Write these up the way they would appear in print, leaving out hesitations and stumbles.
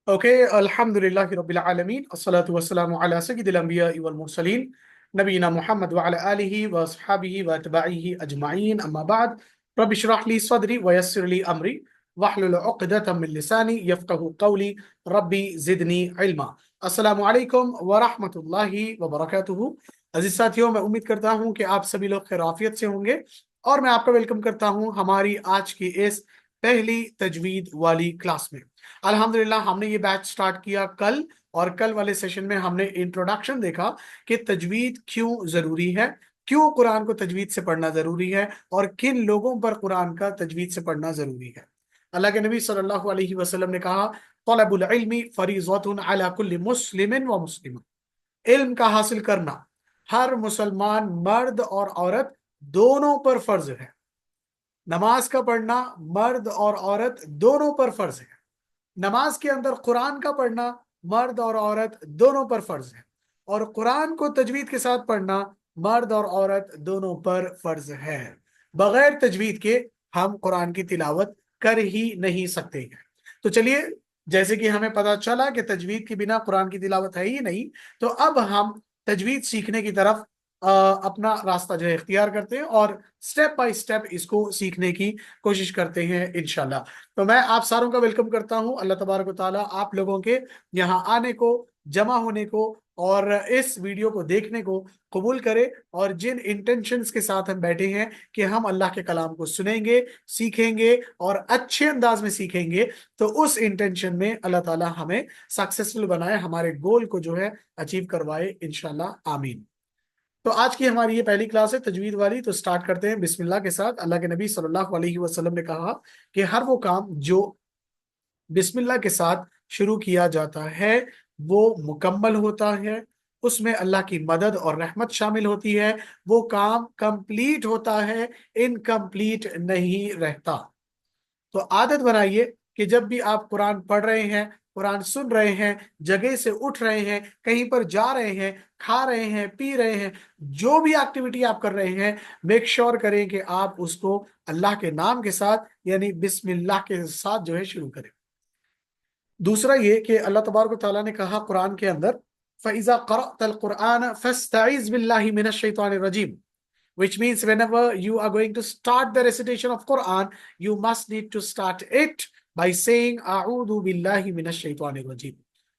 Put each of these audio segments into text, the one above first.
Okay, अल्हम्दुलिल्लाहि रब्बिल आलमीन अस्सलातु वस्सलामु अला सय्यिदिल अंबियाइ वल मुरसलीन नबीना मुहम्मद व अला आलिहि व अस्हाबिहि व अतबाइहि अजमाइन अम्मा बाद रब्बि इश्रह ली सदरी व यस्सिर ली अमरी वहलुल उक़दतम मिन लिसानी यफ़क़हू क़ौली रब्बी ज़िदनी इल्मा। अस्सलामु अलैकुम व रहमतुल्लाहि व बरकातुहू। अजीज साथियों, मैं उम्मीद करता हूँ कि आप सभी लोग खैराफियत से होंगे और मैं आपका वेलकम करता हूँ हमारी आज की इस पहली तजवीद वाली क्लास में। अल्हम्दुलिल्लाह हमने ये बैच स्टार्ट किया कल, और कल वाले सेशन में हमने इंट्रोडक्शन देखा कि तजवीद क्यों जरूरी है, क्यों कुरान को तजवीद से पढ़ना जरूरी है और किन लोगों पर कुरान का तजवीद से पढ़ना जरूरी है। अल्लाह के नबी सल्लल्लाहु अलैहि वसल्लम ने कहा, तलबुल इल्मी फरीज़तुन अला कुल्ली मुस्लिमिन व मुस्लिमा। इल्म का हासिल करना हर मुसलमान मर्द और औरत दोनों पर फर्ज है। नमाज का पढ़ना मर्द और औरत दोनों पर फर्ज है। नमाज के अंदर कुरान का पढ़ना मर्द और औरत दोनों पर फर्ज है, और कुरान को तजवीद के साथ पढ़ना मर्द और औरत दोनों पर फर्ज है। बगैर तजवीद के हम कुरान की तिलावत कर ही नहीं सकते हैं। तो चलिए, जैसे कि हमें पता चला कि तजवीद के बिना कुरान की तिलावत है ही नहीं, तो अब हम तजवीद सीखने की तरफ अपना रास्ता जो है इख्तियार करते हैं और स्टेप बाय स्टेप इसको सीखने की कोशिश करते हैं इंशाल्लाह। तो मैं आप सारों का वेलकम करता हूं। अल्लाह तबारक व तआला आप लोगों के यहाँ आने को, जमा होने को और इस वीडियो को देखने को कबूल करे। और जिन इंटेंशंस के साथ हम बैठे हैं कि हम अल्लाह के कलाम को सुनेंगे, सीखेंगे और अच्छे अंदाज में सीखेंगे, तो उस इंटेंशन में अल्लाह ताला हमें सक्सेसफुल बनाए, हमारे गोल को जो है अचीव करवाए इंशाल्लाह, आमीन। तो आज की हमारी ये पहली क्लास है तजवीद वाली। तो स्टार्ट करते हैं बिस्मिल्लाह के साथ। अल्लाह के नबी सल्लल्लाहु अलैहि वसल्लम ने कहा कि हर वो काम जो बिस्मिल्लाह के साथ शुरू किया जाता है वो मुकम्मल होता है, उसमें अल्लाह की मदद और रहमत शामिल होती है, वो काम कंप्लीट होता है, इनकम्प्लीट नहीं रहता। तो आदत बनाइए कि जब भी आप कुरान पढ़ रहे हैं, कुरान सुन रहे हैं, जगह से उठ रहे हैं, कहीं पर जा रहे हैं, खा रहे हैं, पी रहे हैं, जो भी एक्टिविटी आप कर रहे हैं, मेक श्योर करें कि आप उसको अल्लाह के नाम के साथ यानी बिस्मिल्लाह के साथ जो है शुरू करें। दूसरा ये कि अल्लाह तबारक व तआला ने कहा कुरान के अंदर, फ़इज़ा क़रअतल क़ुरआन फ़स्तईज़ बिल्लाहि मिनश शैतानिर रजीम, which means whenever you are going to start the recitation of Quran, you must need to start it by saying A'udhu billahi minash shaitanir rajim।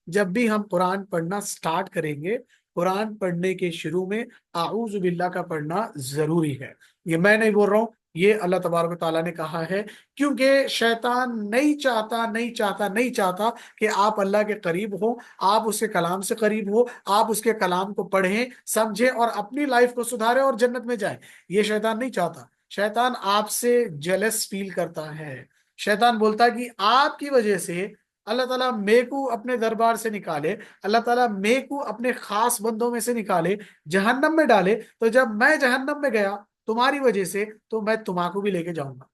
जब भी हम कुरान पढ़ना स्टार्ट करेंगे, कुरान पढ़ने के शुरू में आऊज़ु बिल्लाह का पढ़ना जरूरी है। ये मैं नहीं बोल रहा हूँ, ये अल्लाह तबारक व तआला ने कहा है, क्योंकि शैतान नहीं चाहता कि आप अल्लाह के करीब हो, आप उसके कलाम से करीब हो, आप उसके कलाम को पढ़ें, समझें और अपनी लाइफ को सुधारें और जन्नत में जाएं। ये शैतान नहीं चाहता। शैतान आपसे जेलस फील करता है। शैतान बोलता है कि आपकी वजह से अल्लाह ताला मेको अपने दरबार से निकाले, अल्लाह ताला मेको अपने खास बंदों में से निकाले, जहन्नम में डाले, तो जब मैं जहन्नम में गया तुम्हारी वजह से, तो मैं तुम्हारा भी लेके जाऊंगा।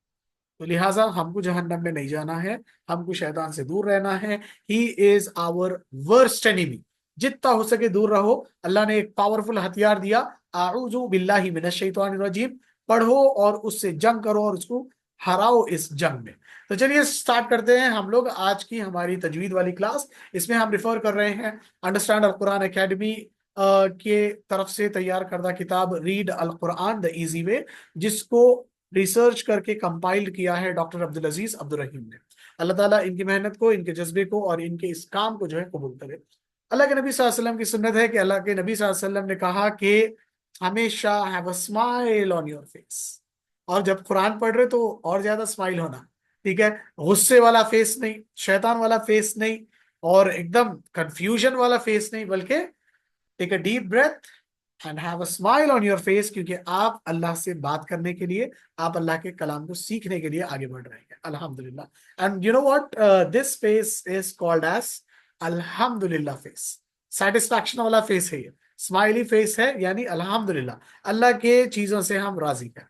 तो लिहाजा हमको जहन्नम में नहीं जाना है, हमको शैतान से दूर रहना है। He is our worst enemy. जितना हो सके दूर रहो। अल्लाह ने एक पावरफुल हथियार दिया, आऊज़ु बिल्लाहि मिनश शैतानिर रजीम। पढ़ो और उससे जंग करो और उसको हराओ इस जंग में। तो चलिए स्टार्ट करते हैं हम लोग आज की हमारी तजवीद वाली क्लास। इसमें हम रिफर कर रहे हैं अंडरस्टैंड अल कुरान एकेडमी के तरफ से तैयार करदा किताब read Al Quran the easy way, जिसको रिसर्च करके कंपाइल्ड किया है डॉक्टर अब्दुल अजीज अब्दुल रहीम ने। अल्लाह ताला इनकी मेहनत को, इनके जज्बे को और इनके इस काम को जो है कबूल करे। अल्लाह के नबी सल्लल्लाहु अलैहि वसल्लम की सुन्नत है कि अल्लाह के नबी सल्लल्लाहु अलैहि वसल्लम ने कहा कि हमेशा have a smile on your face. और जब कुरान पढ़ रहे तो और ज्यादा स्माइल होना, ठीक है। गुस्से वाला फेस नहीं, शैतान वाला फेस नहीं, और एकदम कंफ्यूजन वाला फेस नहीं, बल्कि take a deep breath and have a smile on your face, क्योंकि आप अल्लाह से बात करने के लिए, आप अल्लाह के कलाम को सीखने के लिए आगे बढ़ रहे हैं। अल्हम्दुलिल्लाह। And you know what, this face is called as अल्हम्दुलिल्लाह फेस। सेटिस्फैक्शन वाला फेस है ये, स्माइली फेस है, यानी अल्हम्दुलिल्लाह, अल्लाह के चीजों से हम राजी हैं।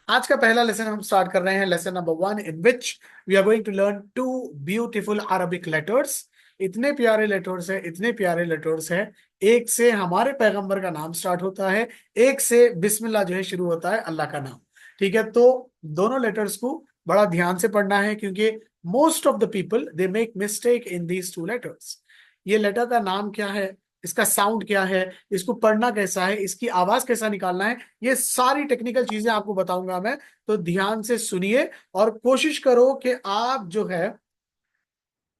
आज का पहला लेसन हम स्टार्ट कर रहे हैं, lesson number 1, in which we are going to learn two beautiful Arabic letters. इतने प्यारे लेटर्स है, इतने प्यारे लेटर्स है। एक से हमारे पैगंबर का नाम स्टार्ट होता है, एक से बिस्मिल्लाह जो है शुरू होता है, अल्लाह का नाम। ठीक है, तो दोनों लेटर्स को बड़ा ध्यान से पढ़ना है, क्योंकि most of the people they make mistake in these two letters. ये लेटर का नाम क्या है, इसका साउंड क्या है, इसको पढ़ना कैसा है, इसकी आवाज कैसा निकालना है, ये सारी टेक्निकल चीजें आपको बताऊंगा मैं। तो ध्यान से सुनिए और कोशिश करो कि आप जो है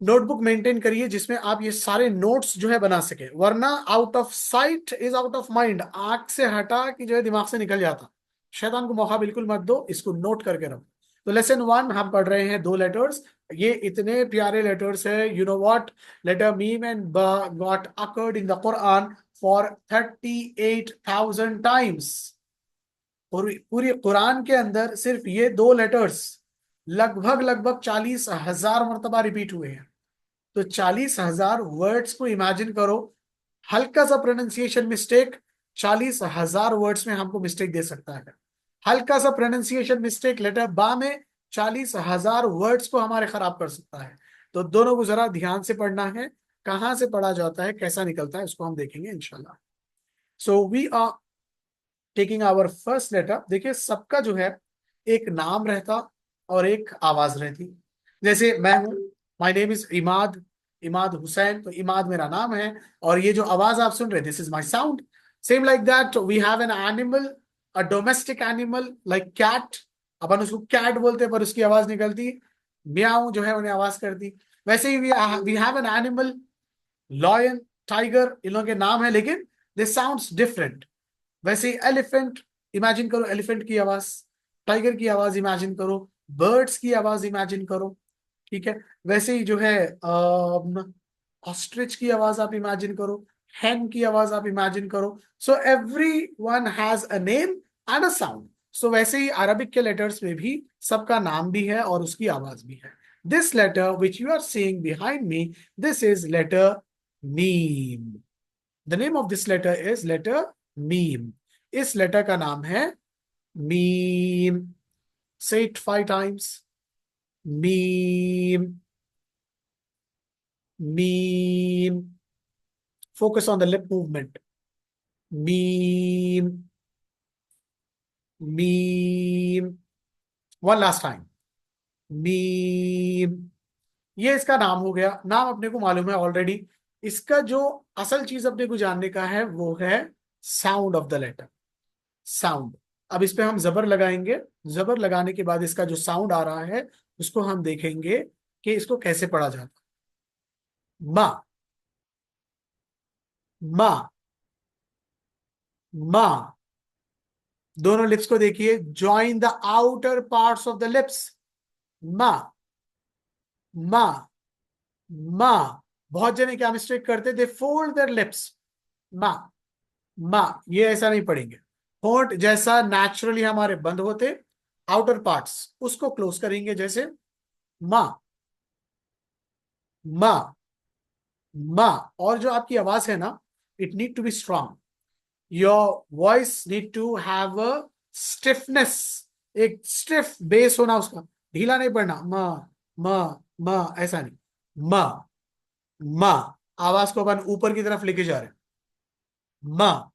नोटबुक मेंटेन करिए जिसमें आप ये सारे नोट्स जो है बना सके, वरना out of site is out of mind, आंख से हटा कि जो है दिमाग से निकल जाता। शैतान को मौका बिल्कुल मत दो, इसको नोट करके रखो। तो लेसन वन हम पढ़ रहे हैं दो लेटर्स। ये इतने प्यारे लेटर्स है, यू नो व्हाट, लेटर मीम एंड ब got occurred in the Quran for 38,000 times. पूरी पूरी कुरान के अंदर सिर्फ ये दो लेटर्स लगभग लगभग 40,000 मरतबा रिपीट हुए हैं। तो 40,000 वर्ड्स को इमेजिन करो, हल्का सा प्रोनाउंसिएशन मिस्टेक 40,000 वर्ड्स में हमको मिस्टेक दे सकता है। हल्का सा प्रोनाउंसिएशन मिस्टेक लेटर बा में 40,000 वर्ड्स को हमारे खराब कर सकता है। तो दोनों को जरा ध्यान से पढ़ना है, कहाँ से पढ़ा जाता है, कैसा निकलता है, उसको हम देखेंगे इंशाल्लाह। So we are taking our first letter. देखिए सबका जो है एक नाम रहता और एक आवाज रहती। जैसे मैं हूं, my name is Imad, Imad Hussain, तो इमाद मेरा नाम है और ये जो आवाज आप सुन रहे this is my sound. Same like that we have an animal, a domestic animal like cat. अपन उसको कैट बोलते हैं पर उसकी आवाज निकलती म्याऊं जो है उन्हें आवाज करती। वैसे ही we have an animal lion, tiger, इन लोगों के नाम है लेकिन दे साउंड्स डिफरेंट। वैसे ही एलिफेंट, इमेजिन करो एलिफेंट की आवाज, टाइगर की आवाज इमेजिन करो, बर्ड्स की आवाज इमेजिन करो, ठीक है। वैसे ही जो है ऑस्ट्रिच की आवाज आप इमेजिन करो, हैन की आवाज आप इमेजिन करो। So every one has a name and a sound. So वैसे ही अरबिक के लेटर्स में भी सबका नाम भी है और उसकी आवाज भी है। This letter which you are seeing behind me, this is letter मीम। The name of this letter is letter मीम। इस लेटर का नाम है मीम। से इट 5 टाइम्स, मीम, मीम। Focus on the lip movement, मीम, मीम। वन लास्ट टाइम, मीम। ये इसका नाम हो गया। नाम अपने को मालूम है ऑलरेडी। इसका जो असल चीज अपने को जानने का है वो है sound of the letter, sound. अब इस पे हम जबर लगाएंगे, जबर लगाने के बाद इसका जो साउंड आ रहा है उसको हम देखेंगे कि इसको कैसे पढ़ा जाता है। मा, मा, मा। दोनों लिप्स को देखिए, join the outer parts of the lips. मा, मा, मा। बहुत जने क्या मिस्टेक करते, दे फोल्ड देयर लिप्स। मा, मा, ये ऐसा नहीं पढ़ेंगे। होंठ जैसा नेचुरली हमारे बंद होते, आउटर पार्ट्स उसको क्लोज करेंगे जैसे मा, मा, मा। और जो आपकी आवाज है ना, it need to be strong. Your voice need to have a stiffness, एक स्टिफ बेस होना उसका, ढीला नहीं पड़ना। म, म ऐसा नहीं। म, म। आवाज को अपन ऊपर की तरफ लेके जा रहे हैं। म,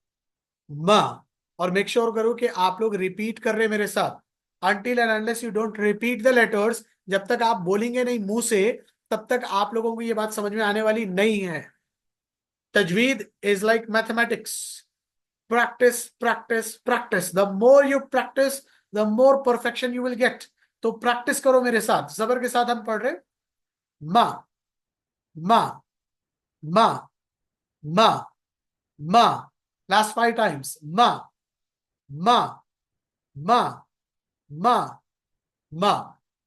म। और मेक श्योर करो कि आप लोग रिपीट कर रहे हैं मेरे साथ। Until and unless you don't repeat the letters, जब तक आप बोलेंगे नहीं मुंह से, तब तक आप लोगों को ये बात समझ में आने वाली नहीं है। तजवीद is like mathematics, practice practice practice. The more you practice the more perfection you will get. तो प्रैक्टिस करो मेरे साथ, जबर के साथ हम पढ़ रहे। मा, मा, मा, मा, मा। लास्ट 5 टाइम्स, मा, मा, मा, मा, मा।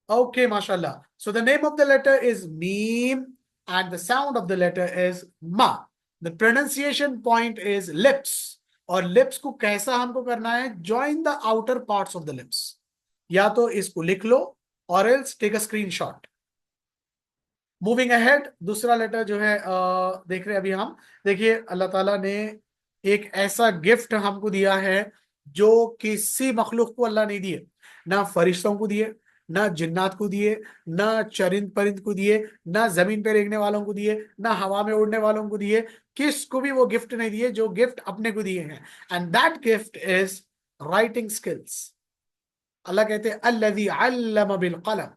Okay, mashallah. So the name of the letter is Meem and the sound of the letter is Ma. The pronunciation point is lips. और lips को कैसा हमको करना है, join the outer parts of the lips। या तो इसको लिख लो और else take a screenshot। Moving ahead, दूसरा लेटर जो है देख रहे हैं अभी हम। देखिए अल्लाह ताला ने एक ऐसा गिफ्ट हमको दिया है जो किसी मखलूक को अल्लाह नहीं दिए। ना फरिश्तों को दिए, ना जिन्नात को दिए, ना चरिंद परिंद को दिए, ना जमीन पे रेंगने वालों को दिए, ना हवा में उड़ने वालों को दिए। किसको भी वो गिफ्ट नहीं दिए जो गिफ्ट अपने को दिए हैं। And that gift is writing skills. अल्लाह कहते हैं अल्लज़ी अल्लम बिल कलम।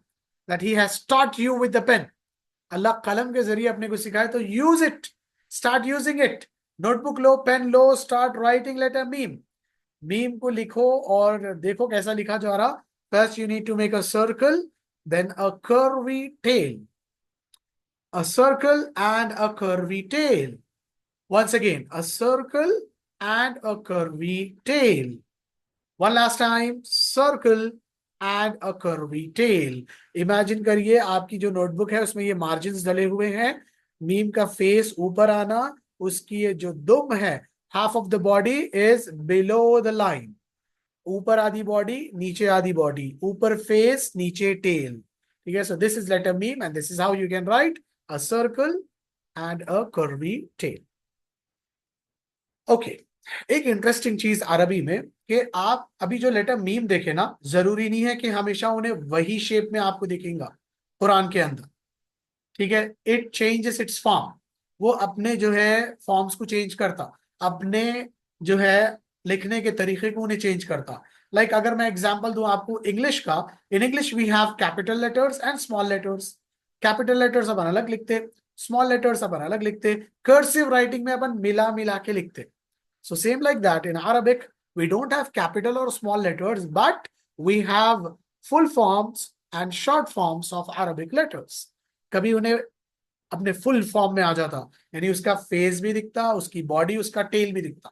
that he has taught you with the pen. अल्लाह कलम के जरिए अपने को सिखाए, तो use it, start using it. Notebook लो, पेन लो, स्टार्ट राइटिंग लेटर मीम. मीम को लिखो और देखो कैसा लिखा जा रहा. First you need to make a circle, then a curvy tail. A circle and a curvy tail. Once again, a circle and a curvy tail. One last time, circle and a curvy tail. Imagine करिए आपकी जो notebook है उसमें ये margins डले हुए हैं. Meme का फेस ऊपर आना, उसकी ये जो दुम है, half of the body is below the line. ऊपर आधी बॉडी, नीचे आधी बॉडी, ऊपर फेस, नीचे टेल. ठीक है. सो दिस इज लेटर मीम and this is how you can write a circle and a curvy tail. Okay. एक इंटरेस्टिंग चीज अरबी में कि आप अभी जो लेटर मीम देखे ना, जरूरी नहीं है कि हमेशा उन्हें वही शेप में आपको दिखेगा कुरान के अंदर. ठीक है. It changes it's form. वो अपने जो है फॉर्म्स को चेंज करता, अपने जो है लिखने के तरीके को उन्हें चेंज करता. लाइक अगर मैं एग्जांपल दूं आपको इंग्लिश का, in English we have capital letters and small letters. Capital letters अपन अलग लिखते, स्मॉल लेटर्स अपन अलग लिखते, कर्सिव राइटिंग में अपन मिला मिला के लिखते. So same like that in Arabic, we don't have capital or small letters, but we have full forms and short forms of Arabic letters. कभी उन्हें अपने फुल फॉर्म में आ जाता, यानी उसका फेस भी दिखता, उसकी बॉडी, उसका टेल भी दिखता.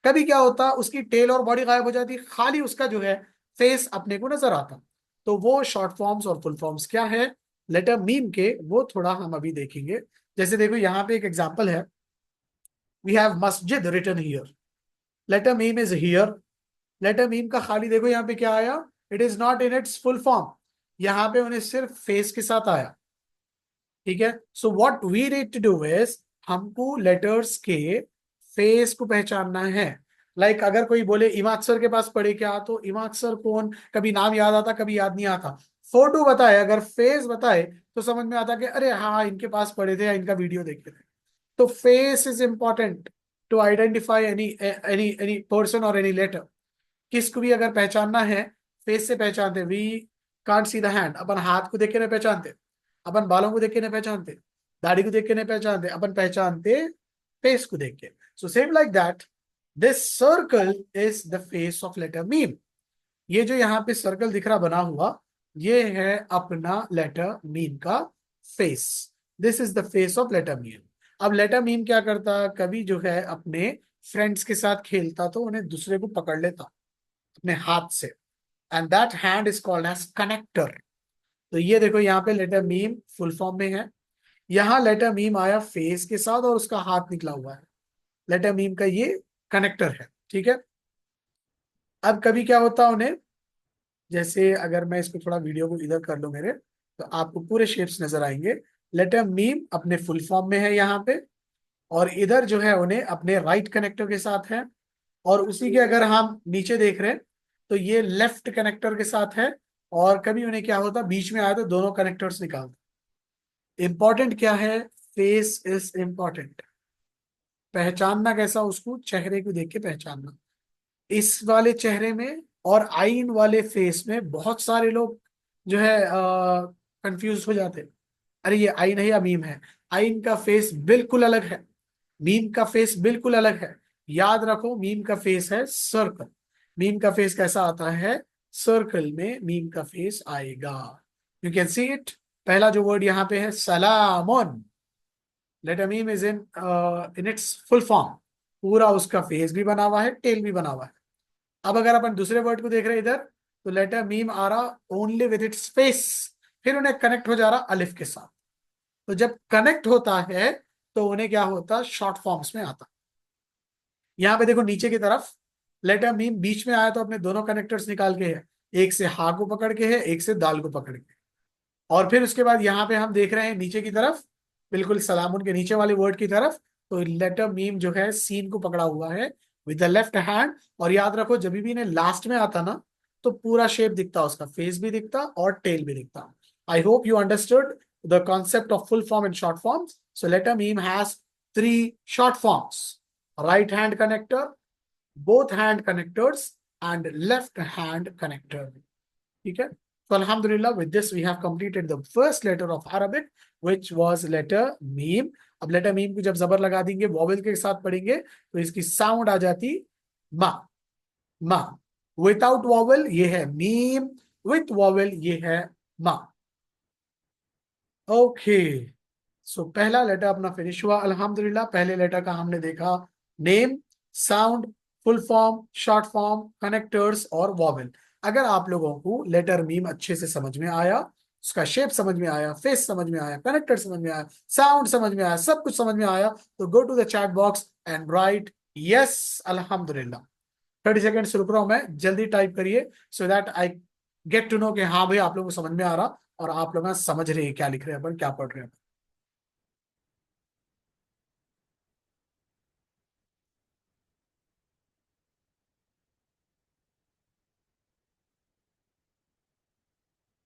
कभी क्या होता, उसकी टेल और बॉडी गायब हो जाती, खाली उसका जो है फेस अपने को नजर आता. तो वो शॉर्ट फॉर्म्स और फुल फॉर्म्स क्या है लेटर मीम के, वो थोड़ा हम अभी देखेंगे. जैसे देखो यहाँ पे एक एग्जाम्पल है. वी हैव मस्जिद रिटन हियर. लेटर मीम इज हियर. लेटर मीम का खाली देखो यहाँ पे क्या आया, it is not in its full form. यहाँ पे उन्हें सिर्फ फेस के साथ आया. ठीक है. So what we need to do is, हमको लेटर्स के फेस को पहचानना है. लाइक अगर कोई बोले इमाद सर के पास पढ़े क्या, तो इमाद सर कौन, कभी नाम याद आता, कभी याद नहीं आता. फोटो बताए, अगर फेस बताए तो समझ में आता कि अरे हाँ इनके पास पढ़े थे या इनका वीडियो देखे थे. तो face is important to identify any person और एनी लेटर. किसको भी अगर पहचानना है, फेस से पहचानते. We can't see the hand. अपन हाथ को देख के नहीं पहचानते, अपन बालों को देख के नहीं पहचानते, दाढ़ी को देख के नहीं पहचानते, अपन पहचानते फेस को देख के. So same like that, this circle is the face of letter मीम. ये जो यहाँ पे सर्कल दिख रहा बना हुआ, ये है अपना लेटर मीम का face. This is the face of letter मीम. अब लेटर मीम क्या करता, कभी जो है अपने फ्रेंड्स के साथ खेलता तो उन्हें दूसरे को पकड़ लेता अपने हाथ से, and that hand is called as connector. तो ये देखो यहाँ पे लेटर मीम फुल फॉर्म में है. यहाँ लेटर मीम आया फेस के साथ और उसका हाथ निकला हुआ है. लेटर मीम का ये कनेक्टर है. ठीक है. अब कभी क्या होता उन्हें, जैसे अगर मैं इसको थोड़ा वीडियो को इधर कर लूं मेरे, तो आपको पूरे शेप्स नजर आएंगे. लेटर मीम अपने फुल फॉर्म में है यहाँ पे, और इधर जो है उन्हें अपने राइट कनेक्टर के साथ है. और उसी के अगर हम नीचे देख रहे हैं तो ये लेफ्ट कनेक्टर के साथ है. और कभी उन्हें क्या होता, बीच में आया तो दोनों कनेक्टर्स निकालते. इंपॉर्टेंट क्या है, फेस इज इंपॉर्टेंट. पहचानना कैसा, उसको चेहरे को देख के पहचानना. इस वाले चेहरे में और आइन वाले फेस में बहुत सारे लोग जो है कंफ्यूज हो जाते. अरे ये आइन है या मीम है. आइन का फेस बिल्कुल अलग है, मीम का फेस बिल्कुल अलग है. याद रखो, मीम का फेस है सर्कल. मीम का फेस कैसा आता है, सर्कल में मीम का फेस आएगा. You can see it. पहला जो वर्ड यहाँ पे है सलामोन. लेटर मीम is in its full form. पूरा उसका फेस भी बना हुआ है, टेल भी बना हुआ है. अब अगर अपन दूसरे वर्ड को देख रहे हैं इधर, तो लेटर मीम आ रहा ओनली विद इट्स फेस, फिर उन्हें कनेक्ट हो जा रहा अलिफ के साथ. तो जब कनेक्ट होता है तो उन्हें क्या होता, शॉर्ट फॉर्म्स में आता. यहाँ पे देखो नीचे की तरफ लेटर मीम बीच में आया तो अपने दोनों कनेक्टर्स निकाल के है. एक से हा को पकड़ के है, एक से दाल को पकड़ के. और फिर उसके बाद यहाँ पे हम देख रहे हैं नीचे की तरफ, बिल्कुल सलामुन के नीचे वाले वर्ड की तरफ, तो लेटर मीम जो है सीन को पकड़ा हुआ है विद द लेफ्ट हैंड. और याद रखो जब भी इन्हें लास्ट में आता ना, तो पूरा शेप दिखता, उसका फेस भी दिखता और टेल भी दिखता. I hope you understood the concept of full form and short forms. So letter मीम has 3 short forms: right hand connector, both hand connectors and left hand connector. ठीक है. So Alhamdulillah, with this we have completed the first letter of Arabic, which was letter meme. अब letter meme को जब जबर लगा देंगे vowel के साथ पढ़ेंगे तो इसकी साउंड आ जाती मा. मा. विदाउट वॉवेल ये है मीम, विथ वॉवेल ये है मा. ओके. सो पहला लेटर अपना फिनिश हुआ अल्हम्दुलिल्लाह. पहले लेटर का हमने देखा name, sound, full form, short form, connectors और वॉवेल. अगर आप लोगों को लेटर मीम अच्छे से समझ में आया, उसका शेप समझ में आया, फेस समझ में आया, कनेक्टर समझ में आया, साउंड समझ में आया, सब कुछ समझ में आया, तो go to the chat box and write yes अल्हम्दुलिल्लाह. 30 सेकेंड रुक रहा हूं मैं, जल्दी टाइप करिए so that I get to know कि हाँ भाई आप लोगों को समझ में आ रहा और आप लोग समझ रहे हैं क्या लिख रहे हैं अपन, क्या पढ़ रहे हैं.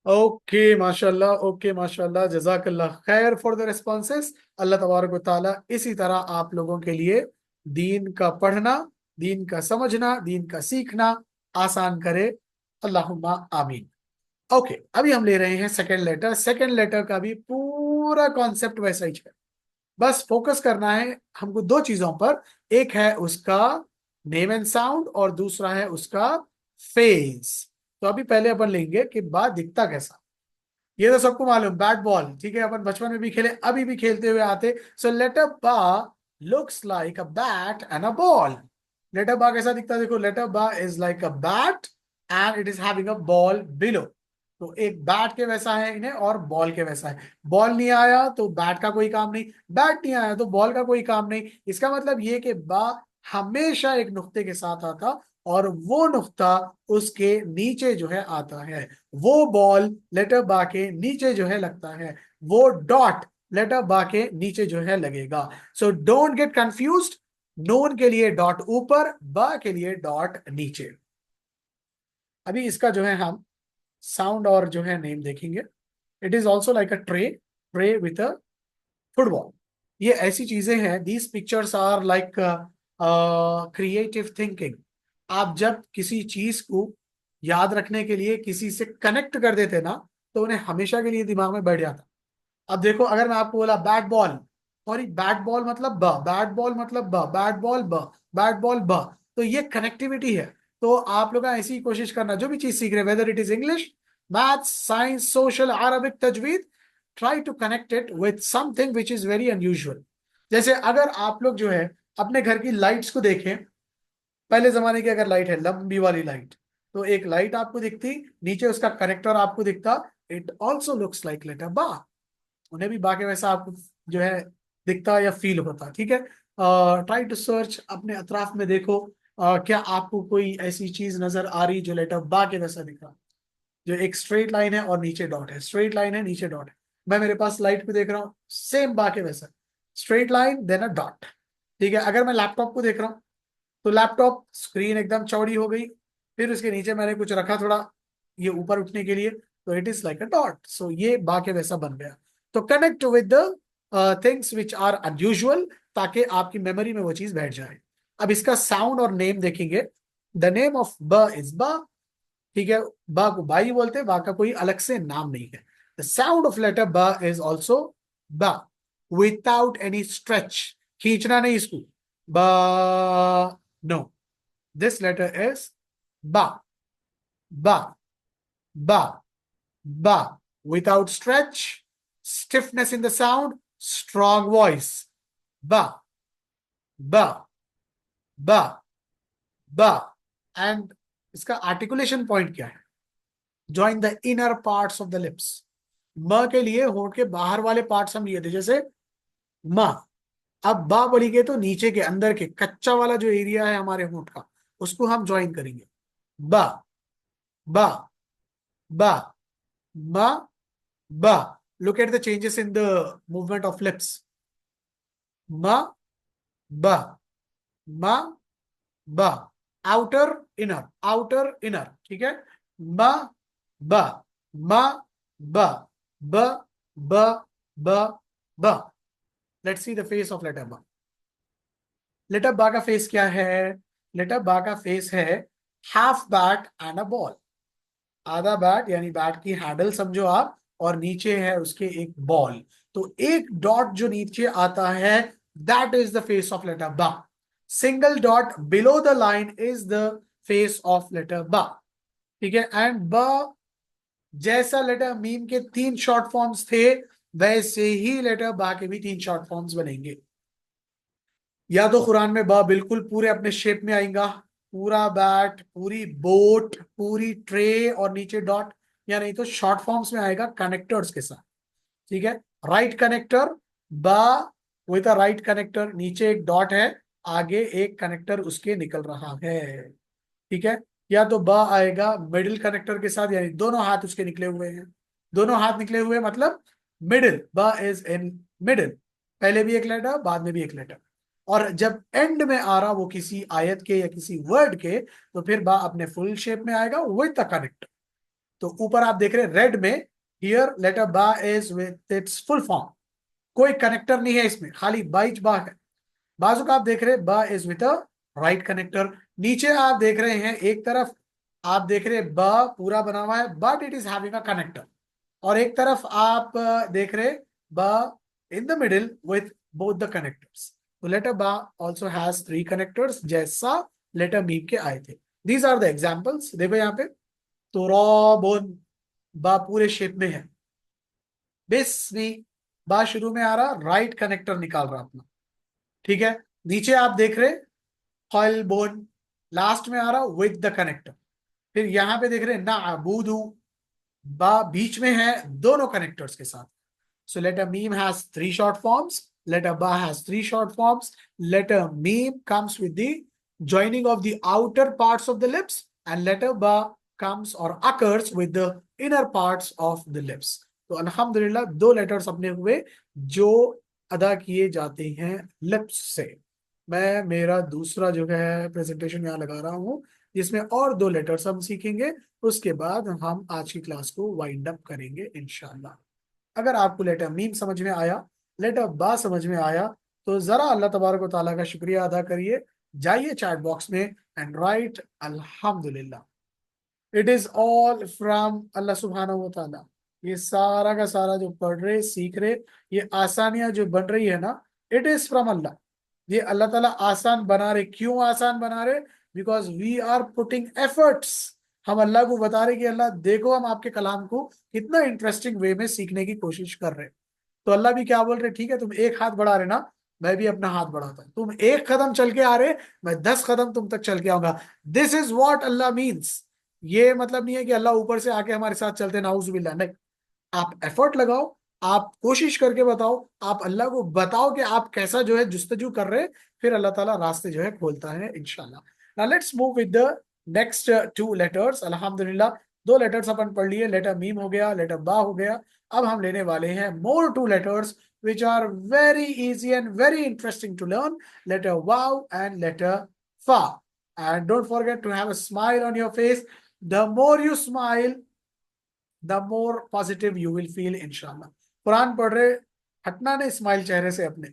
ओके माशाल्लाह. ओके माशाल्लाह. जजाकल्लाह खैर फॉर द रिस्पॉन्सेस. अल्लाह तबारक व ताला इसी तरह आप लोगों के लिए दीन का पढ़ना, दीन का समझना, दीन का सीखना आसान करे. अल्लाहुम्मा आमीन. ओके, अभी हम ले रहे हैं सेकंड लेटर. सेकंड लेटर का भी पूरा कॉन्सेप्ट वैसा ही है. बस फोकस करना है हमको दो चीजों पर. एक है उसका नेम एंड साउंड और दूसरा है उसका फेस. तो अभी पहले अपन लेंगे कि बात दिखता कैसा. ये तो सबको मालूम, बैट बॉल. ठीक है, अपन बचपन में भी खेले, अभी भी खेलते हुए आते. सो लेटर बा looks like a bat and a ball. Letter बा कैसा दिखता है? देखो, लेटर बा is like a bat and it is having a ball below. तो एक बैट के वैसा है इन्हें और बॉल के वैसा है. बॉल नहीं आया तो बैट का कोई काम नहीं, बैट नहीं आया तो बॉल का कोई काम नहीं. इसका मतलब ये कि बा हमेशा एक नुक्ते के साथ आता और वो नुक्ता उसके नीचे जो है आता है. वो बॉल लेटर बा के नीचे जो है लगता है. वो डॉट लेटर बा के नीचे जो है लगेगा. So don't get confused. Known के लिए डॉट ऊपर, बा के लिए डॉट नीचे. अभी इसका जो है हम साउंड और जो है नेम देखेंगे. It is also like a tray, tray with a football. ये ऐसी चीजें हैं, these pictures are like creative thinking. आप जब किसी चीज को याद रखने के लिए किसी से कनेक्ट कर देते ना, तो उन्हें हमेशा के लिए दिमाग में बैठ जाता. अब देखो, अगर मैं आपको बोला बैट बॉल, और बैट बॉल मतलब ब, बैट बॉल मतलब ब, बैट बॉल ब, बैट बॉल ब, तो ये कनेक्टिविटी है. तो आप लोग ऐसी कोशिश करना, जो भी चीज सीख रहे हैं, whether it is English, maths, science, social, Arabic, तजवीद, try to connect it with something which is very unusual. जैसे अगर आप लोग जो है अपने घर की लाइट्स को देखें, पहले जमाने की अगर लाइट है, लंबी वाली लाइट, तो एक लाइट आपको दिखती, नीचे उसका कनेक्टर आपको दिखता. It also looks like letter बा. उन्हें भी बाकी वैसा आपको जो है दिखता या फील होता. ठीक है, ट्राई टू सर्च, अपने अतराफ में देखो. क्या आपको कोई ऐसी चीज नजर आ रही जो लेटर बा के वैसा दिख रहा, जो एक स्ट्रेट लाइन है और नीचे डॉट है, स्ट्रेट लाइन है नीचे डॉट है. मैं मेरे पास लाइट पे देख रहा हूँ, सेम बा के वैसा, straight line then a dot. ठीक है, अगर मैं लैपटॉप को देख रहा हूँ तो लैपटॉप स्क्रीन एकदम चौड़ी हो गई, फिर उसके नीचे मैंने कुछ रखा थोड़ा ये ऊपर उठने के लिए, तो it is like a dot. So ये बा के वैसा बन गया. तो connect with the things which are unusual, ताकि आपकी मेमोरी में वो चीज बैठ जाए. अब इसका साउंड और नेम देखेंगे. द नेम ऑफ ब इज बा. ठीक है, बा को बाई बोलते हैं, बा का कोई अलग से नाम नहीं है. द साउंड ऑफ लेटर ब इज ऑल्सो बा, विदाउट एनी स्ट्रेच. खींचना नहीं इसको. बा, no. This letter is ba, ba, ba, ba. Without stretch, stiffness in the sound, strong voice. Ba, ba, ba, ba. And इसका articulation point क्या है? Join the inner parts of the lips. म के लिए होंठ के बाहर वाले पार्ट्स हम लिए थे, जैसे म. अब बा बोलेंगे तो नीचे के अंदर के कच्चा वाला जो एरिया है हमारे होंठ का, उसको हम ज्वाइन करेंगे. बा, बा, बा, ma, ba. Look at the changes in the movement of lips. Ma, ba, ma, ba. Outer, inner, outer, inner. ठीक है. Ma, ba, ma, ba, ba, ba, ba, ba. Let's see the face of letter ba. Letter ba का face क्या है? Letter ba का face है half bat and a ball. आधा bat यानी bat की हैंडल समझो आप, और नीचे है उसके एक बॉल। तो एक डॉट जो नीचे आता है, that is the face of letter बा। Single dot below the line is the face of letter बा। ठीक है, एंड ब जैसा लेटर मीम के तीन शॉर्ट फॉर्म्स थे, वैसे ही लेटर बा के भी तीन शॉर्ट फॉर्म्स बनेंगे। या तो कुरान में बा बिल्कुल पूरे अपने शेप में आएगा, पूरा बैट, पूरी बोट, पूरी ट्रे और नीचे डॉट, या नहीं तो शॉर्ट फॉर्म्स में आएगा कनेक्टर्स के साथ। ठीक है, राइट कनेक्टर बा विद अ राइट कनेक्टर, नीचे एक डॉट है, आगे एक कनेक्टर उसके निकल रहा है। ठीक है, या तो बा आएगा मिडिल कनेक्टर के साथ, यानी दोनों हाथ उसके निकले हुए हैं। दोनों हाथ निकले हुए मतलब मिडिल, बा इज इन मिडिल, पहले भी एक लेटर बाद में भी एक लेटर। और जब एंड में आ रहा वो किसी आयत के या किसी वर्ड के, तो फिर बा अपने फुल शेप में आएगा विद द कनेक्टर। तो ऊपर आप देख रहे हैं रेड में, हियर लेटर बा is with its full form, कोई कनेक्टर नहीं है इसमें, खाली बाइच बा है। बाजू का आप देख रहे हैं बा is with a right connector. नीचे आप देख रहे हैं एक तरफ आप देख रहे हैं बा पूरा बना हुआ है but it is having a connector, और एक तरफ आप देख रहे बा in the middle with both the connectors. तो लेटर बा ऑल्सो हैज थ्री कनेक्टर्स, जैसा लेटर मीम के आए थे। दीज आर द एग्जाम्पल्स, देखो यहाँ पे। तो रॉ बोन, बा पूरे शेप में है। बिस भी, बा शुरू में आ रहा, राइट कनेक्टर निकाल रहा अपना। ठीक है, नीचे आप देख रहे हॉल बोन, लास्ट में आ रहा विद द कनेक्टर। फिर यहां पे देख रहे ना अबूदू, बा बीच में है दोनों कनेक्टर्स के साथ। So letter meme has three short forms. Letter ba has three short forms. Letter meme comes with the joining of the outer parts of the lips, and letter ba comes or occurs with the inner parts of the lips. तो अल्हम्दुलिल्लाह दो letters अपने हुए जो अदा किए जाते हैं लिप्स से। मैं मेरा दूसरा जो है प्रेजेंटेशन यहाँ लगा रहा हूँ, जिसमें और दो लेटर्स हम सीखेंगे। उसके बाद हम आज की क्लास को वाइंड अप करेंगे इंशाल्लाह। अगर आपको लेटर मीम समझ में आया, लेटर बा समझ में आया, तो जरा अल्लाह तबारक व तआला का शुक्रिया अदा करिए। जाइए चैट बॉक्स में एंड राइट अल्हम्दुलिल्लाह, इट इज ऑल फ्रॉम अल्लाह सुब्हानहू व तआला। ये सारा का सारा जो पढ़ रहे सीख रहे, ये आसानियां जो बन रही है ना, इट इज फ्रॉम अल्लाह। ये अल्लाह ताला आसान बना रहे, क्यों आसान बना रहे? Because we are putting efforts. हम अल्लाह को बता रहे कि अल्लाह देखो हम आपके कलाम को कितना इंटरेस्टिंग वे में सीखने की कोशिश कर रहे हैं। तो अल्लाह भी क्या बोल रहे, ठीक है तुम एक हाथ बढ़ा रहे ना, मैं भी अपना हाथ बढ़ाता हूं। तुम एक कदम चल के आ रहे, मैं 10 कदम तुम तक चल के आऊंगा। This is what Allah means. ये मतलब नहीं है कि अल्लाह ऊपर से आके हमारे साथ चलते, नाउजुबिल्लाह, नहीं। आप एफर्ट लगाओ, आप कोशिश करके बताओ, आप अल्लाह को बताओ कि आप कैसा जो है जुस्तजू कर रहे हैं, फिर अल्लाह ताला रास्ते जो है खोलता है इंशाल्लाह। Now let's move with the next two letters. अल्हम्दुलिल्लाह दो लेटर्स अपन पढ़ लिए, लेटर मीम हो गया, लेटर बा हो गया। अब हम लेने वाले हैं more two letters which are very easy and very interesting to learn, letter wow and letter fa. And don't forget to have a smile on your face. The more you smile, the more positive you will feel इंशाल्लाह। कुरान पढ़ रहे, हटना नहीं smile चेहरे से अपने।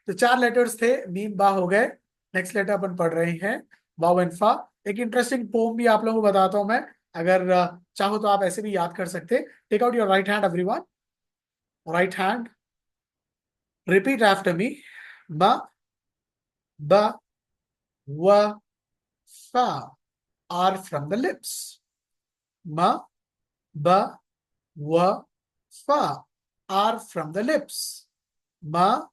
तो चार लेटर्स थे, मीम बा हो गए। नेक्स्ट लेटर अपन पढ़ रहे हैं वाव एंड फा। एक इंटरेस्टिंग पोम भी आप लोगों को बताता हूं मैं, अगर चाहो तो आप ऐसे भी याद कर सकते। Take out your right hand everyone, right hand, repeat after me. बा, ब, व, फा आर फ्रॉम द लिप्स। म, ब, व, फा are from the lips. Ma,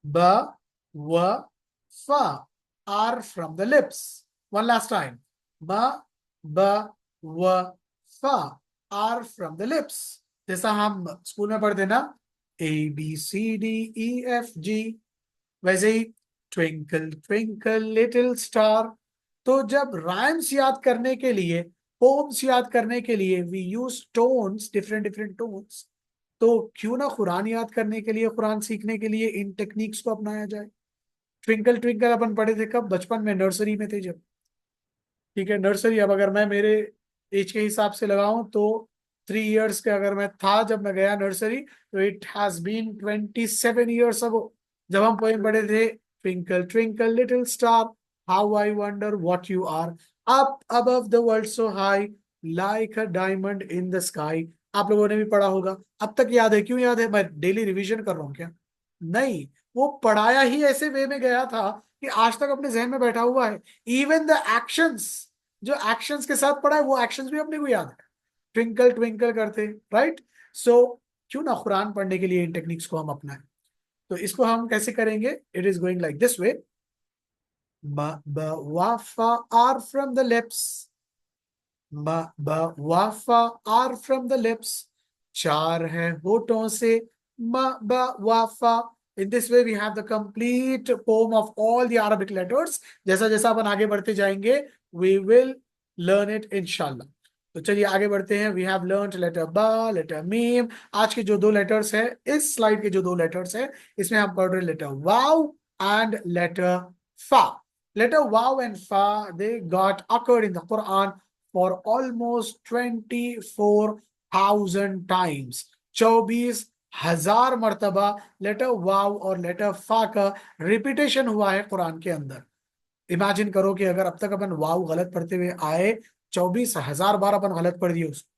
ba, wa, fa are from the lips. One last time. Ma, ba, wa, fa are from the lips. जैसा हम स्कूल में पढ़ते ना, ABCDEFG, वैसे ही ट्विंकल ट्विंकल लिटिल स्टार। तो जब राइम्स याद करने के लिए, पोम्स याद करने के लिए we use tones, different different tones, तो क्यों ना कुरान याद करने के लिए, कुरान सीखने के लिए इन टेक्निक्स को अपनाया जाए। ट्विंकल ट्विंकल अपन पढ़े थे कब? बचपन में, नर्सरी में थे जब। ठीक है, नर्सरी। अब अगर मैं मेरे एज के हिसाब से लगाऊं तो 3 इयर्स के अगर मैं था जब मैं गया नर्सरी, तो it has been 27 years ago, जब हम पोएम पढ़े थे twinkle twinkle little star, how I wonder what you are, up above the world so high, like a diamond in the sky. आप लोगों ने भी पढ़ा होगा। अब तक याद है? क्यों याद है? मैं डेली रिवीजन कर रहा हूँ क्या? नहीं, वो पढ़ाया ही ऐसे वे में गया था कि आज तक अपने जहन में बैठा हुआ है। इवन द एक्शंस, जो एक्शंस के साथ पढ़ा है वो एक्शंस भी अपने को याद है। ट्विंकल ट्विंकल करते, राइट? सो क्यों ना कुरान पढ़ने के लिए इन टेक्निक्स को हम अपनाएं। तो इसको हम कैसे करेंगे? It is going like this way. ba ba wafa are from the lips, ba ba wafa are from the lips, चार है होठों से, ma ba wafa। In this way we have the complete poem of all the Arabic letters। जैसा जैसा अपन आगे बढ़ते जाएंगे we will learn it inshallah। तो चलिए आगे बढ़ते हैं। वी हैव लर्नड लेटर बा, लेटर मीम। आज के जो दो लेटर्स है, इस स्लाइड के जो दो लेटर्स है, इसमें हम पढ़ रहे लेटर वाव एंड लेटर फा। Letter Waw and Fa, they got occurred in the Quran for almost 24,000 times। 24,000 मर्तबा लेटर वाव और लेटर फा का रिपीटेशन हुआ है कुरान के अंदर। इमेजिन करो कि अगर अब तक अपन वाव गलत पढ़ते हुए आए, 24,000 बार अपन गलत पढ़ दिए उसको।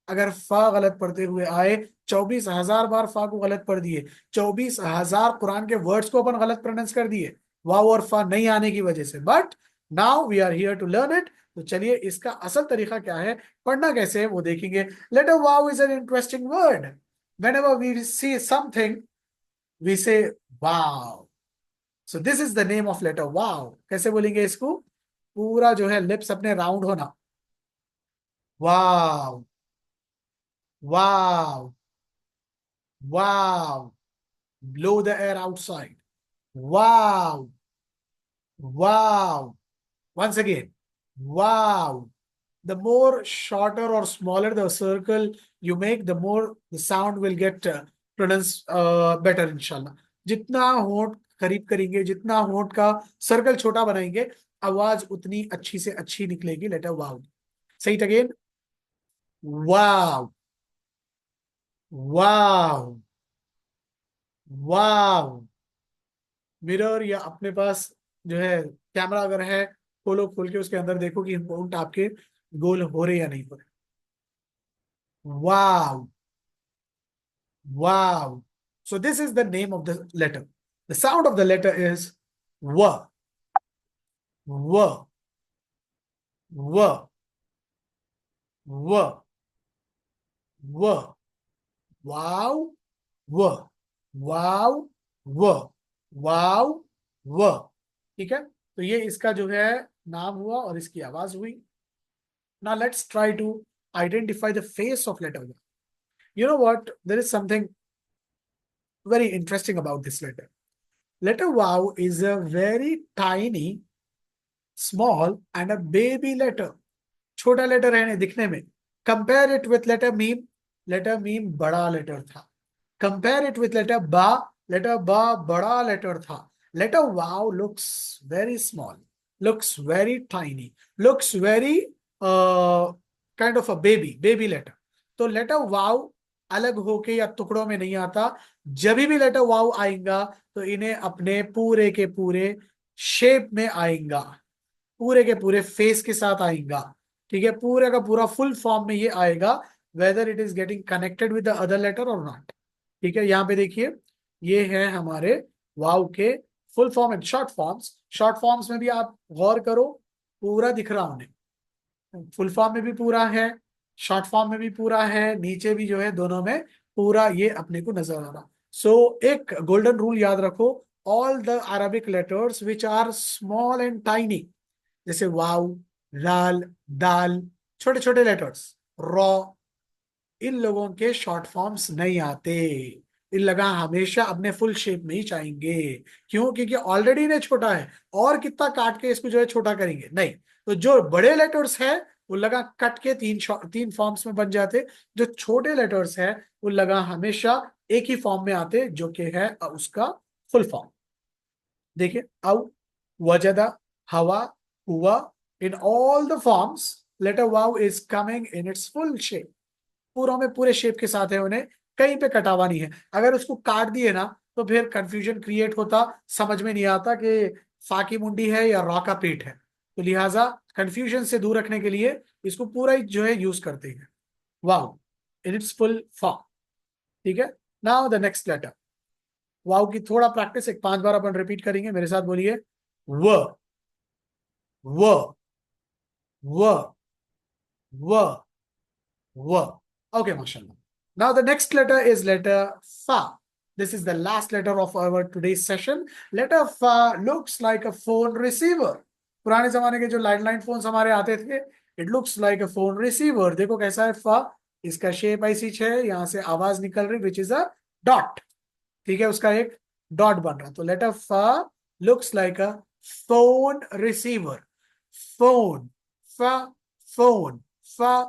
अगर फा गलत पढ़ते हुए आए, 24,000 बार फा को गलत पढ़ दिए। 24,000 कुरान के वर्ड्स को अपन गलत प्रोनाउंस कर दिए वाव और फा नहीं आने की वजह से। But now we are here to learn it. तो चलिए इसका असल तरीका क्या है, पढ़ना कैसे है, वो देखेंगे। लेटर वाव is an interesting word. whenever we see something we say wow। so this is the name of letter wow। कैसे बोलेंगे इसको? पूरा जो है लिप्स अपने राउंड होना। wow, wow, wow। blow the air outside। wow, wow। once again, wow। the more shorter or smaller the circle you make, the more the sound will get pronounced better inshallah। जितना होंठ करीब करेंगे, जितना होंठ का circle छोटा बनाएंगे, आवाज उतनी अच्छी से अच्छी निकलेगी लेटर वाव। सही अगेन, वाव, वाव, वाव। मिरर या अपने पास जो है कैमरा अगर है, खोलो, खोल के उसके अंदर देखो कि होंठ आपके गोल हो रहे या नहीं हो रहे। वाव, wow। So this is the name of the letter। the sound of the letter is w, w, w, w, w। wow, w, wow, w, wow, w। ठीक है, तो ये इसका जो है नाम हुआ और इसकी आवाज हुई। Now let's try to identify the face of letter w। You know what? There is something very interesting about this letter। Letter wow is a very tiny, small and a baby letter। छोटा letter है दिखने में। Compare it with letter मीम। Letter मीम बड़ा letter था। Compare it with letter बा। Letter बा बड़ा लेटर था। लेटर वाव looks very small, looks very tiny, looks very kind of a baby, baby letter. तो लेटर वाव अलग होके या टुकड़ों में नहीं आता। जब भी लेटर वाव आएगा तो इन्हें अपने पूरे के पूरे शेप में आएगा, पूरे के पूरे फेस के साथ आएगा। ठीक है, पूरे का पूरा फुल फॉर्म में ये आएगा, whether it is getting connected with the other letter और नॉट। ठीक है, यहाँ पे देखिए, ये है हमारे वाव के full form and short forms. Short forms में भी आप गौर करो, पूरा दिख रहा उन्हें। फुल फॉर्म में भी पूरा है, शॉर्ट फॉर्म में भी पूरा है, नीचे भी जो है, दोनों में पूरा ये अपने को नजर आ रहा। सो एक गोल्डन रूल याद रखो, all the Arabic letters which are small and tiny, जैसे वाव, लाल, दाल, छोटे छोटे लेटर्स, रॉ, इन लोगों के शॉर्ट फॉर्म्स नहीं आते। इन लगा हमेशा अपने फुल शेप में ही चाहेंगे। क्यों? क्योंकि ऑलरेडी इन्हें छोटा है, और कितना काट के इसको जो है छोटा करेंगे? नहीं। तो जो बड़े लेटर्स है वो लगा कट के तीन फॉर्म्स में बन जाते। जो छोटे लेटर्स है वो लगा हमेशा एक ही फॉर्म में आते, जो कि है उसका फुल फॉर्म। देखिए, औ, वजदा, हवा, हुआ, in all the forms letter वाव is coming in its full shape. पूरों में पूरे शेप के साथ है, उन्हें कहीं पे कटावा नहीं है। अगर उसको काट दिए ना तो फिर कंफ्यूजन क्रिएट होता, समझ में नहीं आता कि फा की मुंडी है या रॉ का पेट है। तो लिहाजा कंफ्यूजन से दूर रखने के लिए इसको पूरा ही जो है यूज करते हैं, वाव इन इट्स फुल फॉर्म। ठीक है, नाउ द नेक्स्ट लेटर। वाव की थोड़ा प्रैक्टिस, एक 5 बार अपन रिपीट करेंगे, मेरे साथ बोलिए। व व व व व। Okay, mashallah. Now the next letter is letter Fa. This is the last letter of our today's session. Letter Fa looks like a phone receiver. पुराने जमाने के जो लैंडलाइन फोन्स हमारे आते थे, it looks like a phone receiver. देखो कैसा है फा, इसका शेप ऐसी है, यहाँ से आवाज निकल रही विच इज अ डॉट। ठीक है, उसका एक डॉट बन रहा, तो लेटर फा लुक्स लाइक अ फोन रिसीवर। फोन, फा फोन, फा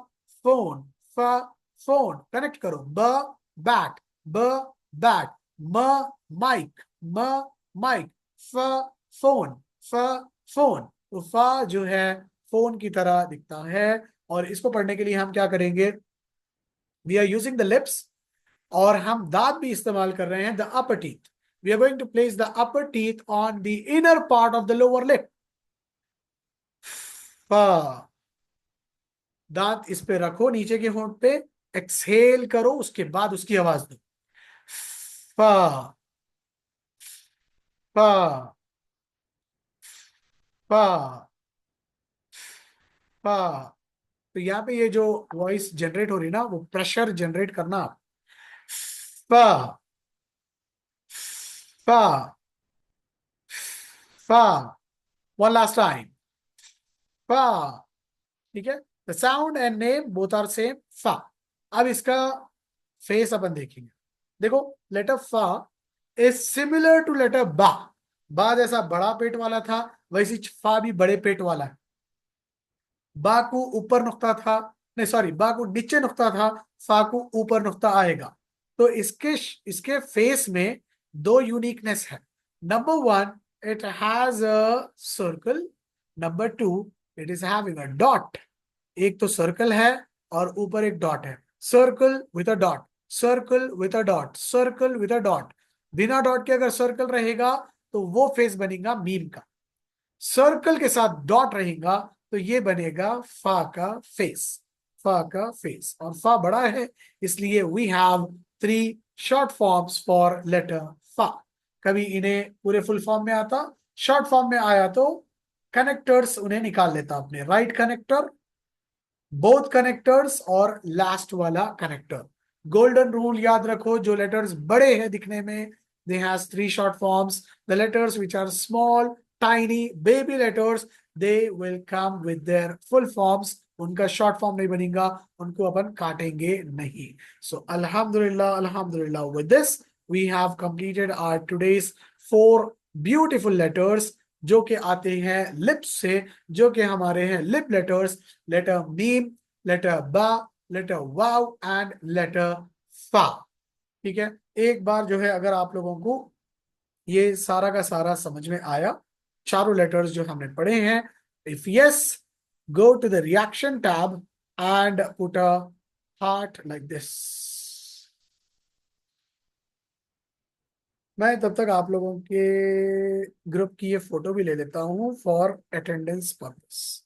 फोन, फा फोन। कनेक्ट करो, ब बैट, ब बैट, म माइक, म माइक, फ फोन, फ फोन। तो फा जो है फोन की तरह दिखता है, और इसको पढ़ने के लिए हम क्या करेंगे, we are using the lips, और हम दांत भी इस्तेमाल कर रहे हैं, the upper teeth. We are going to place the upper teeth on the inner part of the lower lip. दांत इस पे रखो नीचे के होंठ पे, एक्सहेल करो, उसके बाद उसकी आवाज दो, फा फा फा फा। तो यहाँ पे ये जो वॉइस जनरेट हो रही है ना, वो प्रेशर जनरेट करना, फा फा फा। वन लास्ट टाइम, फा। ठीक है, the sound and name both are same, फा। अब इसका फेस अपन देखेंगे। देखो, लेटर फा इज सिमिलर टू लेटर बा। बा जैसा बड़ा पेट वाला था, वैसी फा भी बड़े पेट वाला है। बा को ऊपर नुक्ता था, नहीं सॉरी, बा को नीचे नुक्ता था, फा को ऊपर नुक्ता आएगा। तो इसके इसके फेस में दो यूनिकनेस है। Number one, it has a circle. Number two, it is having a dot. एक तो सर्कल है और ऊपर एक डॉट है, circle with a dot, circle with a dot, circle with a dot. बिना डॉट के अगर सर्कल रहेगा तो वो फेस बनेगा मीम का, सर्कल के साथ डॉट रहेगा तो ये बनेगा फा का फेस, फा का फेस। और फा बड़ा है, इसलिए we have 3 short forms for letter फा। कभी इन्हें पूरे फुल फॉर्म में आता, शॉर्ट फॉर्म में आया तो कनेक्टर्स उन्हें निकाल लेता अपने, राइट कनेक्टर, बोथ कनेक्टर्स और लास्ट वाला कनेक्टर। गोल्डन रूल याद रखो, जो लेटर्स बड़े हैं दिखने में, they has 3 short forms. The letters which are small tiny baby letters, they will come with their full forms, उनका शॉर्ट फॉर्म नहीं बनेगा, उनको अपन काटेंगे नहीं। सो अल्हम्दुलिल्लाह, अल्हम्दुलिल्लाह, with this we have completed our today's 4 beautiful letters, जो कि आते हैं लिप्स से, जो कि हमारे हैं लिप लेटर्स, लेटर मीम, लेटर बा, लेटर वाव एंड लेटर फा। ठीक है, एक बार जो है अगर आप लोगों को ये सारा का सारा समझ में आया, चारों लेटर्स जो हमने पढ़े हैं, if yes, go to the reaction tab and put a heart like this. मैं तब तक आप लोगों के ग्रुप की ये फोटो भी ले लेता हूं for attendance purpose.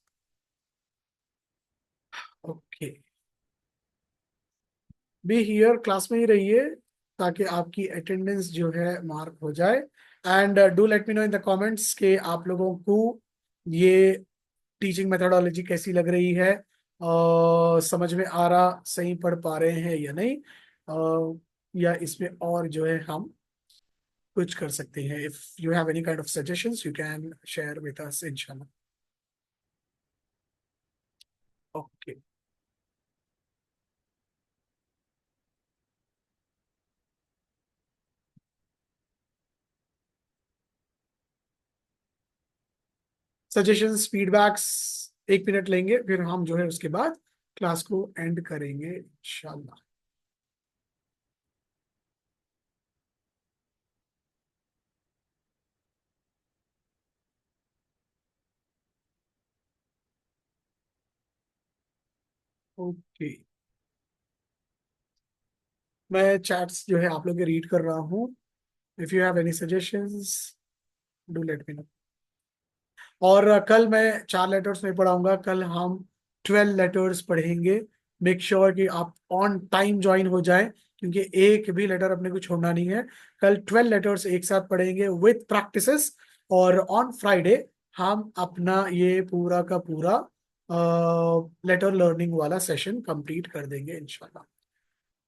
Okay, be here, class में ही रहिए ताकि आपकी अटेंडेंस जो है मार्क हो जाए। And do let me know in the comments के आप लोगों को ये टीचिंग मेथोडोलॉजी कैसी लग रही है, समझ में आ रहा, सही पढ़ पा रहे हैं या नहीं, या इसमें और जो है हम कुछ कर सकते हैं। If you have any kind of suggestions you can share with us इंशाल्लाह। ओके, सजेशंस फीडबैक्स 1 मिनट लेंगे, फिर हम जो है उसके बाद क्लास को एंड करेंगे इंशाल्लाह। ओके, मैं चैट्स जो है आप लोग के रीड कर रहा हूँ। If you have any suggestions do let me know. और कल मैं 4 लेटर्स नहीं पढ़ाऊंगा, कल हम 12 लेटर्स पढ़ेंगे। मेक श्योर कि आप ऑन टाइम ज्वाइन हो जाएं, क्योंकि एक भी लेटर अपने को छोड़ना नहीं है। कल 12 लेटर्स एक साथ पढ़ेंगे विथ प्रैक्टिसेस, और ऑन फ्राइडे हम अपना ये पूरा का पूरा लेटर लर्निंग वाला सेशन कंप्लीट कर देंगे इंशाल्लाह।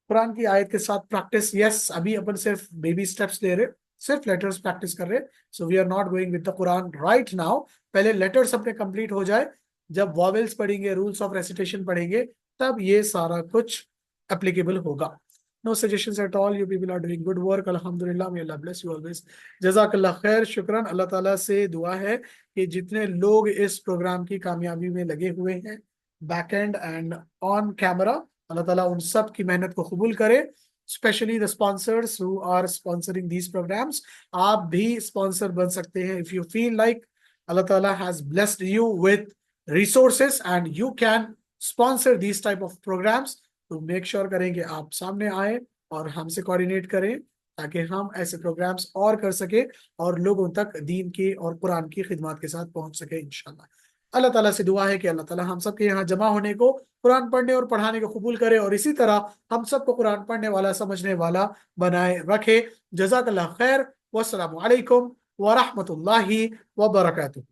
कुरान की आयत के साथ प्रैक्टिस, यस, अभी अपन सिर्फ बेबी स्टेप्स ले रहे, सिर्फ लेटर्स प्रैक्टिस कर रहे। So we are not going with the कुरान राइट नाउ। पहले लेटर्स अपने कंप्लीट हो जाए, जब वॉवेल्स पढ़ेंगे, रूल्स ऑफ रेसिटेशन पढ़ेंगे, तब ये सारा कुछ एप्लीकेबल होगा। No suggestions at all, you people are doing good work, अल्हम्दुलिल्लाह, मे अल्लाह ब्लेस यू ऑलवेज। जज़ाकल्लाह खैर, शुक्रान। अल्लाह ताला से दुआ है कि जितने लोग इस प्रोग्राम की कामयाबी में लगे हुए हैं, back end and on camera, अल्लाह ताला उन सब की मेहनत को कबूल करे। Specially the sponsors who are sponsoring these programs, आप भी स्पॉन्सर बन सकते हैं इफ यू फील लाइक अल्लाह ताला has blessed you with resources and you can sponsor these type of programs। तो मेक श्योर करें कि आप सामने आए और हमसे कोऑर्डिनेट करें, ताकि हम ऐसे प्रोग्राम्स और कर सके और लोगों तक दीन की और कुरान की खिदमत के साथ पहुंच सके इंशाल्लाह। अल्लाह ताला से दुआ है कि अल्लाह ताला हम सब के यहाँ जमा होने को, कुरान पढ़ने और पढ़ाने को कबूल करे, और इसी तरह हम सबको कुरान पढ़ने वाला, समझने वाला बनाए रखे। जज़ाकल्लाह खैर। वस्सलामु अलैकुम व रहमतुल्लाहि व बरकातुहू।